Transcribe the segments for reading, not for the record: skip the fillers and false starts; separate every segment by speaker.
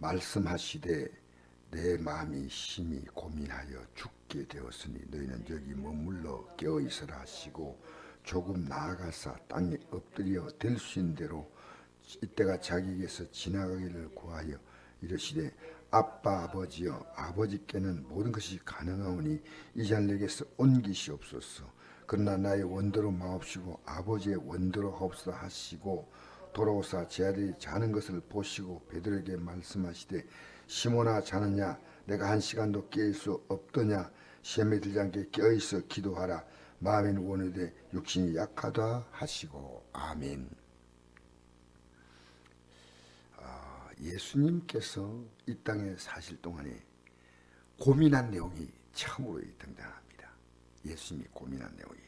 Speaker 1: 말씀하시되 내 마음이 심히 고민하여 죽게 되었으니 너희는 여기 머물러 깨어있으라 하시고 조금 나아가사 땅에 엎드려 될 수 있는 대로 이때가 자기에게서 지나가기를 구하여 이르시되 아빠 아버지여 아버지께는 모든 것이 가능하오니 이 자들에게서 옮기시옵소서. 그러나 나의 원대로 마옵시고 아버지의 원대로 하옵소서 하시고 돌아오사 제 아들이 자는 것을 보시고 베드로에게 말씀하시되 시몬아 자느냐 내가 한 시간도 깨일 수 없더냐 시험에 들지 않게 깨어있어 기도하라 마음에는 원하되 육신이 약하다 하시고 아멘. 예수님께서 이 땅에 사실 동안에 고민한 내용이 처음으로 등장합니다. 예수님이 고민한 내용이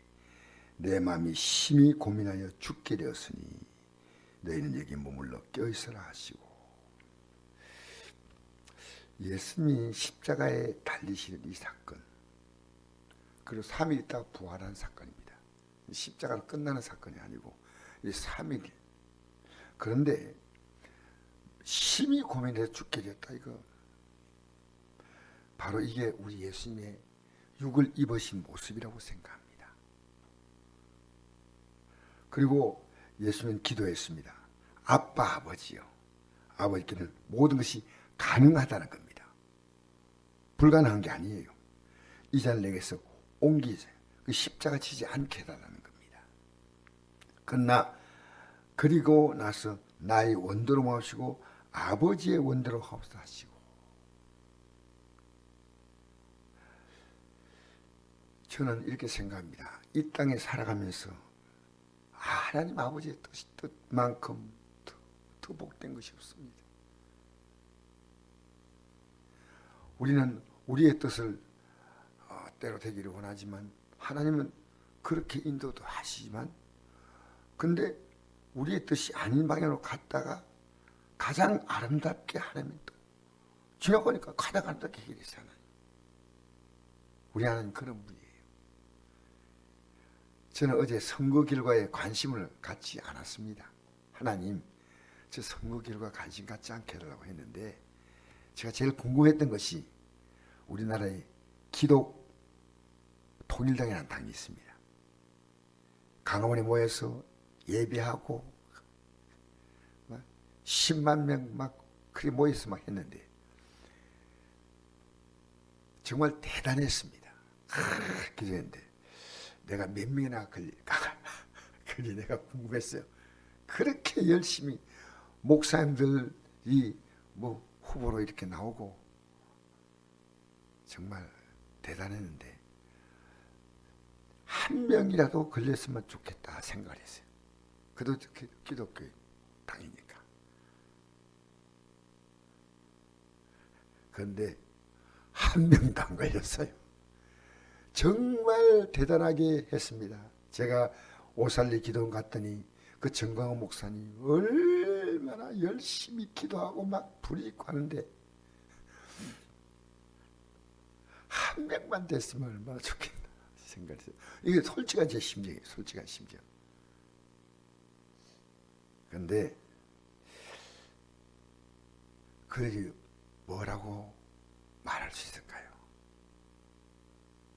Speaker 1: 내 마음이 심히 고민하여 죽게 되었으니 너희는 여기 머물러 껴있으라 하시고 예수님이 십자가에 달리시는 이 사건 그리고 3일 있다가 부활한 사건입니다. 십자가로 끝나는 사건이 아니고 이 3일 그런데 심히 고민해서 죽게 됐다 이거 바로 이게 우리 예수님의 육을 입으신 모습이라고 생각합니다. 그리고 예수님은 기도했습니다. 아빠 아버지요 아버지께는 모든 것이 가능하다는 겁니다. 불가능한 게 아니에요. 이 자를 내게서 옮기세요. 그 십자가 지지 않게 해달라는 겁니다. 그러나 그리고 나서 나의 원대로 마시고 아버지의 원대로 하옵소서 하시고 저는 이렇게 생각합니다. 이 땅에 살아가면서 하나님 아버지의 뜻만큼 더 복된 것이 없습니다. 우리는 우리의 뜻을 때로 되기를 원하지만 하나님은 그렇게 인도도 하시지만 근데 우리의 뜻이 아닌 방향으로 갔다가 가장 아름답게 하나님은 또 지나가니까 가장 아름답게 해결했어요. 하나님. 우리 하나님 그런 분이에요. 저는 어제 선거 결과에 관심을 갖지 않았습니다. 하나님 저 선거 결과 관심 갖지 않게 해달라고 했는데 제가 제일 궁금했던 것이 우리나라의 기독 통일당이라는 당이 있습니다. 강화문에 모여서 예배하고 10만 명 막 그리 모여서 막 했는데 정말 대단했습니다. 기도했는데 내가 몇 명이나 걸릴까? 그게 내가 궁금했어요. 그렇게 열심히 목사님들이 뭐 후보로 이렇게 나오고 정말 대단했는데 한 명이라도 걸렸으면 좋겠다 생각을 했어요. 그도 기독교 당이니까. 그런데 한 명도 안 걸렸어요. 정말 대단하게 했습니다. 제가 오살리 기도원 갔더니 그 정광훈 목사님 얼마나 열심히 기도하고 막 불이 있고 하는데 한 명만 됐으면 얼마나 좋겠나 생각했어요. 이게 솔직한 제 심정이에요. 솔직한 심정. 그런데 그에게 뭐라고 말할 수 있을까요?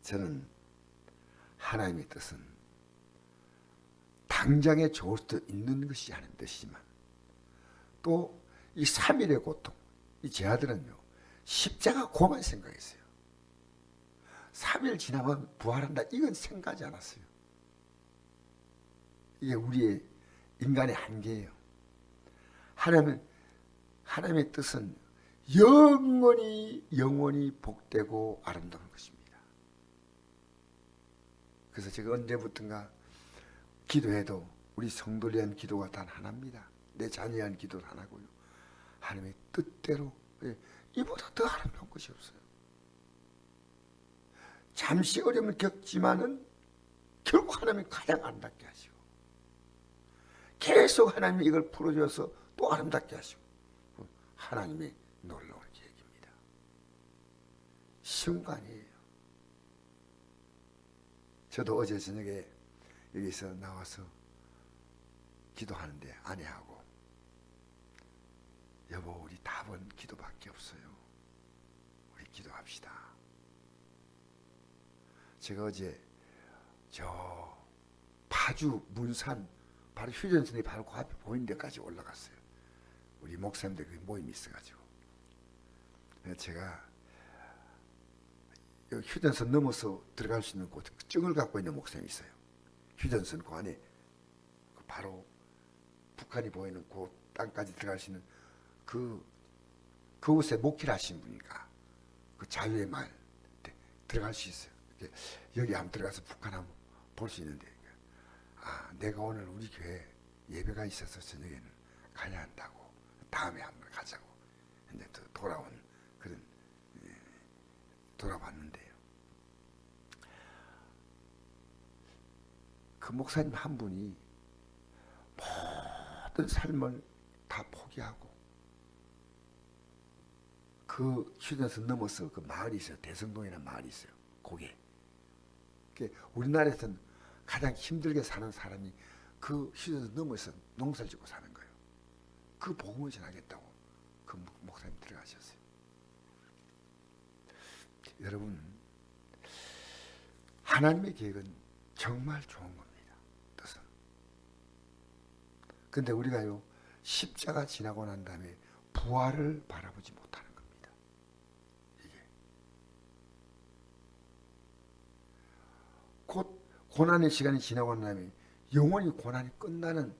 Speaker 1: 저는 하나님의 뜻은 당장에 좋을 수도 있는 것이 하나님의 뜻이지만 또 이 3일의 고통, 이 제 아들은요 십자가 고만 생각했어요. 3일 지나면 부활한다 이건 생각하지 않았어요. 이게 우리의 인간의 한계예요. 하나님의 뜻은 영원히 복되고 아름다운 것입니다. 그래서 제가 언제부턴가 기도해도 우리 성도를 위한 기도가 단 하나입니다. 내 자녀에 대한 기도는 하나고요. 하나님의 뜻대로 이보다 더 아름다운 것이 없어요. 잠시 어려움을 겪지만은 결국 하나님이 가장 아름답게 하시고 계속 하나님이 이걸 풀어줘서 또 아름답게 하시고 하나님의 놀라운 계획입니다. 쉬운 거 아니에요. 저도 어제 저녁에 여기서 나와서 기도하는데 아내하고 여보, 우리 답은 기도밖에 없어요. 우리 기도합시다. 제가 어제 저 파주 문산 바로 휴전선이 바로 그 앞에 보이는 데까지 올라갔어요. 우리 목사님들 그 모임이 있어가지고 제가 휴전선 넘어서 들어갈 수 있는 곳 증을 갖고 있는 목사님이 있어요. 휴전선 그 안에 바로 북한이 보이는 그 땅까지 들어갈 수 있는 그곳에 목회를 하신 분이니까 그 자유의 말 들어갈 수 있어요. 여기 한번 들어가서 북한 한번 볼 수 있는데, 내가 오늘 우리 교회 예배가 있어서 저녁에는 가야 한다고, 다음에 한번 가자고 이제 또 돌아온 그런 돌아봤는데요. 그 목사님 한 분이 모든 삶을 다 포기하고 그 휴전선 넘어서 그 마을이 있어요. 대성동이라는 마을이 있어요. 거기에 우리나라에서는 가장 힘들게 사는 사람이 그 휴전선 넘어서 농사를 짓고 사는 거예요. 그 복음을 전하겠다고 그 목사님 들어가셨어요. 여러분, 하나님의 계획은 정말 좋은 겁니다. 뜻은. 근데 우리가요, 십자가 지나고 난 다음에 부활을 바라보지 못하는 겁니다. 이게 곧 고난의 시간이 지나고 난 다음에 영원히 고난이 끝나는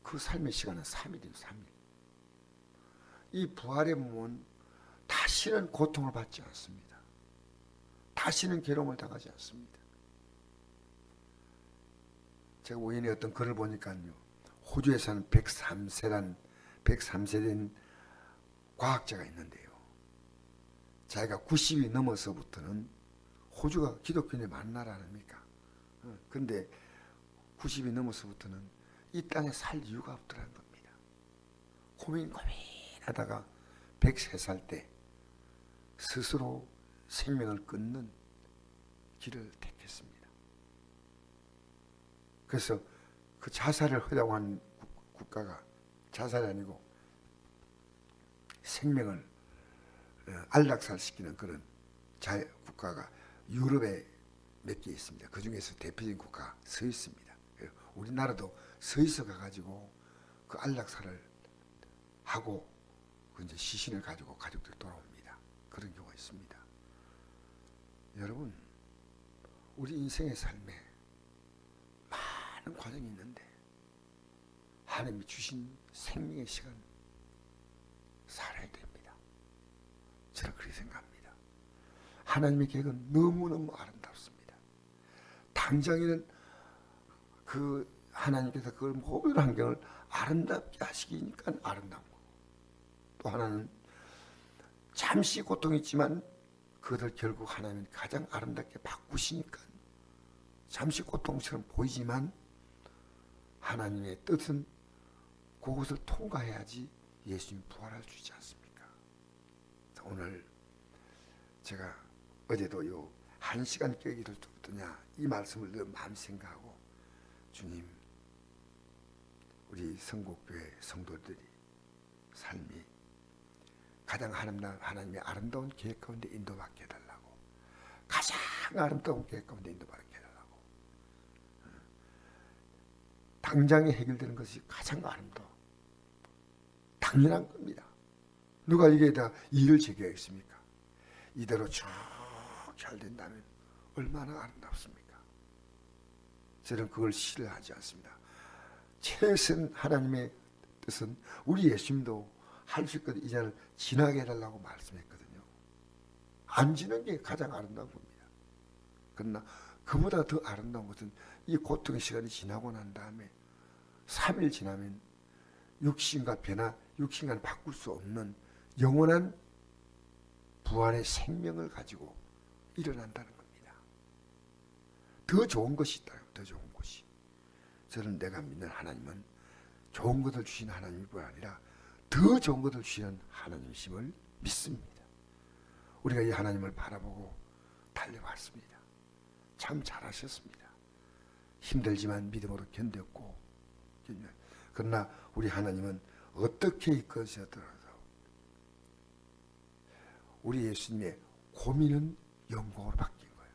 Speaker 1: 그 삶의 시간은 3일이에요. 3일. 이 부활의 몸은 다시는 고통을 받지 않습니다. 다시는 괴로움을 당하지 않습니다. 제가 우연히 어떤 글을 보니까요, 호주에 사는 103세된 과학자가 있는데요, 자기가 90이 넘어서부터는, 호주가 기독교인의 많은 나라 아닙니까? 근데 90이 넘어서부터는 이 땅에 살 이유가 없더라는 겁니다. 고민하다가 103살 때 스스로 생명을 끊는 길을 택했습니다. 그래서 그 자살을 하려고 한 국가가, 자살이 아니고 생명을 안락살시키는 그런 국가가 유럽에 몇 개 있습니다. 그 중에서 대표적인 국가가 스위스입니다. 우리나라도 스위스 가가지고 그 안락사를 하고 그 이제 시신을 가지고 가족들 돌아옵니다. 그런 경우가 있습니다. 여러분, 우리 인생의 삶에 많은 과정이 있는데 하나님이 주신 생명의 시간 살아야 됩니다. 저는 그렇게 생각합니다. 하나님의 계획은 너무너무 아름답습니다. 당장에는 그 하나님께서 그 모든 환경을 아름답게 하시기니까 아름다운 거고, 또 하나는 잠시 고통이 있지만 그것을 결국 하나님은 가장 아름답게 바꾸시니까 잠시 고통처럼 보이지만 하나님의 뜻은 그것을 통과해야지 예수님이 부활할 수 있지 않습니까? 오늘 제가 어제도 요 1시간 깨기를 어떠냐 이 말씀을 늘 마음 생각하고, 주님, 우리 성곡교회 성도들이 삶이 가장 하나님의 아름다운 계획 가운데 인도받게 해달라고, 가장 아름다운 계획 가운데 인도받게 해달라고. 당장에 해결되는 것이 가장 아름다워 당연한 겁니다. 누가 이게다 일을 제기하겠습니까? 이대로 쭉 잘 된다면 얼마나 아름답습니까? 저는 그걸 싫어하지 않습니다. 최선 하나님의 뜻은 우리 예수님도 할 수 있거든 이제는 지나게 해달라고 말씀했거든요. 안 지는 게 가장 아름다운 겁니다. 그러나 그보다 더 아름다운 것은 이 고통의 시간이 지나고 난 다음에 3일 지나면 육신과는 바꿀 수 없는 영원한 부활의 생명을 가지고 일어난다는 겁니다. 더 좋은 것이 있다. 더 좋은 것이. 저는 내가 믿는 하나님은 좋은 것을 주신 하나님이 아니라 더 좋은 것을 주시는 하나님이심을 믿습니다. 우리가 이 하나님을 바라보고 달려왔습니다. 참 잘하셨습니다. 힘들지만 믿음으로 견뎠고, 그러나 우리 하나님은 어떻게 이끌어서더라도 우리 예수님의 고민은 영광으로 바뀐 거예요.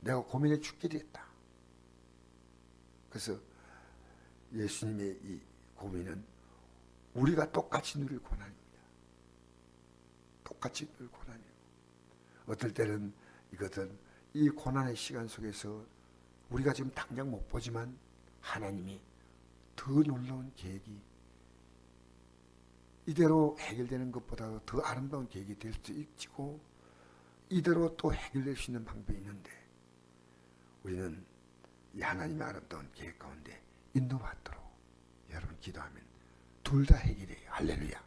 Speaker 1: 내가 고민에 죽게 됐다. 그래서 예수님의 이 고민은 우리가 똑같이 누릴 고난입니다. 똑같이 누릴 고난이에요. 어떨 때는 이것은 이 고난의 시간 속에서 우리가 지금 당장 못 보지만 하나님이 더 놀라운 계획이 이대로 해결되는 것보다도 더 아름다운 계획이 될 수도 있고 이대로 또 해결될 수 있는 방법이 있는데 우리는 이 하나님의 아름다운 계획 가운데 인도받도록 여러분 기도하면 둘 다 해결해요. 할렐루야.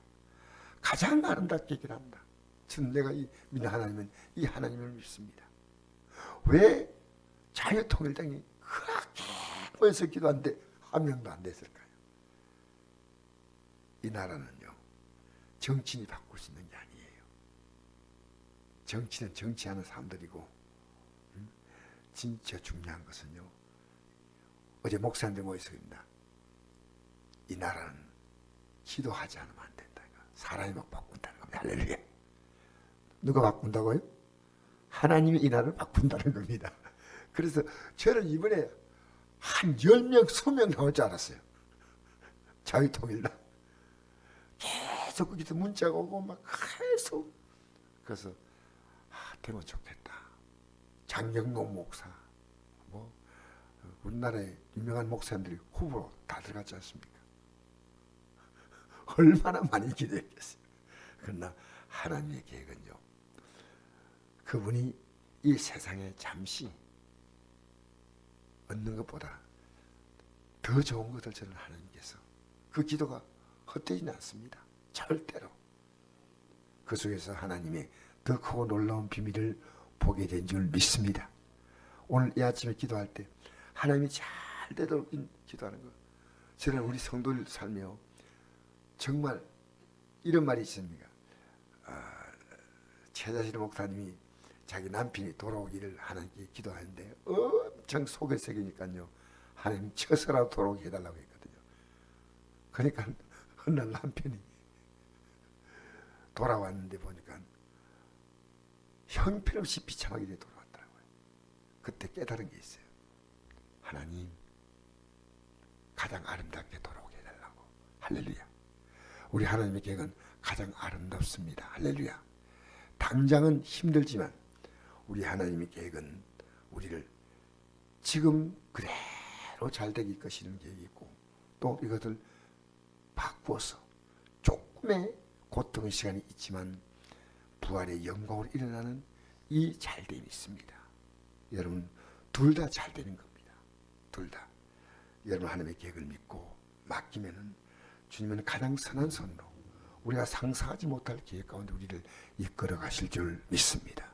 Speaker 1: 가장 아름답게 해결한다. 저는 내가 이 믿는 하나님은 이 하나님을 믿습니다. 왜 자유통일당이 그렇게 모여서 기도하는데 한 명도 안 됐을까요? 이 나라는요 정치인이 바꿀 수 있는 게 아니에요. 정치는 정치하는 사람들이고 진짜 중요한 것은요 어제 목사님들 모였습니다. 이 나라는 기도하지 않으면 안 된다. 사람이 막 바꾼다는 겁니다. 할렐루야. 누가 바꾼다고요? 하나님이 이 나라를 바꾼다는 겁니다. 그래서 저는 이번에 한 10명, 20명 나올 줄 알았어요. 자유통일당. 계속 거기서 문자가 오고 막 계속. 그래서 되면 좋겠다. 장경록 목사, 뭐 우리나라의 유명한 목사님들이 후보로 다 들어갔지 않습니까? 얼마나 많이 기대했겠어요. 그러나 하나님의 계획은요. 그분이 이 세상에 잠시 얻는 것보다 더 좋은 것을 저는 하나님께서 그 기도가 헛되지는 않습니다. 절대로. 그 속에서 하나님의 더 크고 놀라운 비밀을 보게 된 줄 믿습니다. 오늘 이 아침에 기도할 때 하나님이 잘 되도록 기도하는 것. 저는 우리 성도들 살며 정말 이런 말이 있습니다. 최자실 목사님이 자기 남편이 돌아오기를 하나님께 기도하는데 엄청 속에 새기니까요. 하나님 쳐서라도 돌아오게 해달라고 했거든요. 그러니까 어느 날 남편이 돌아왔는데 보니까 형편없이 비참하게 돌아왔더라고요. 그때 깨달은 게 있어요. 하나님 가장 아름답게 돌아오게 해달라고. 할렐루야. 우리 하나님의 계획은 가장 아름답습니다. 할렐루야. 당장은 힘들지만 우리 하나님의 계획은 우리를 지금 그대로 잘되게 이끄시는 계획이 있고 또 이것을 바꾸어서 조금의 고통의 시간이 있지만 부활의 영광으로 일어나는 이 잘됨이 있습니다. 여러분 둘 다 잘되는 겁니다. 둘 다. 여러분 하나님의 계획을 믿고 맡기면은 주님은 가장 선한 손으로 우리가 상상하지 못할 계획 가운데 우리를 이끌어 가실 줄 믿습니다.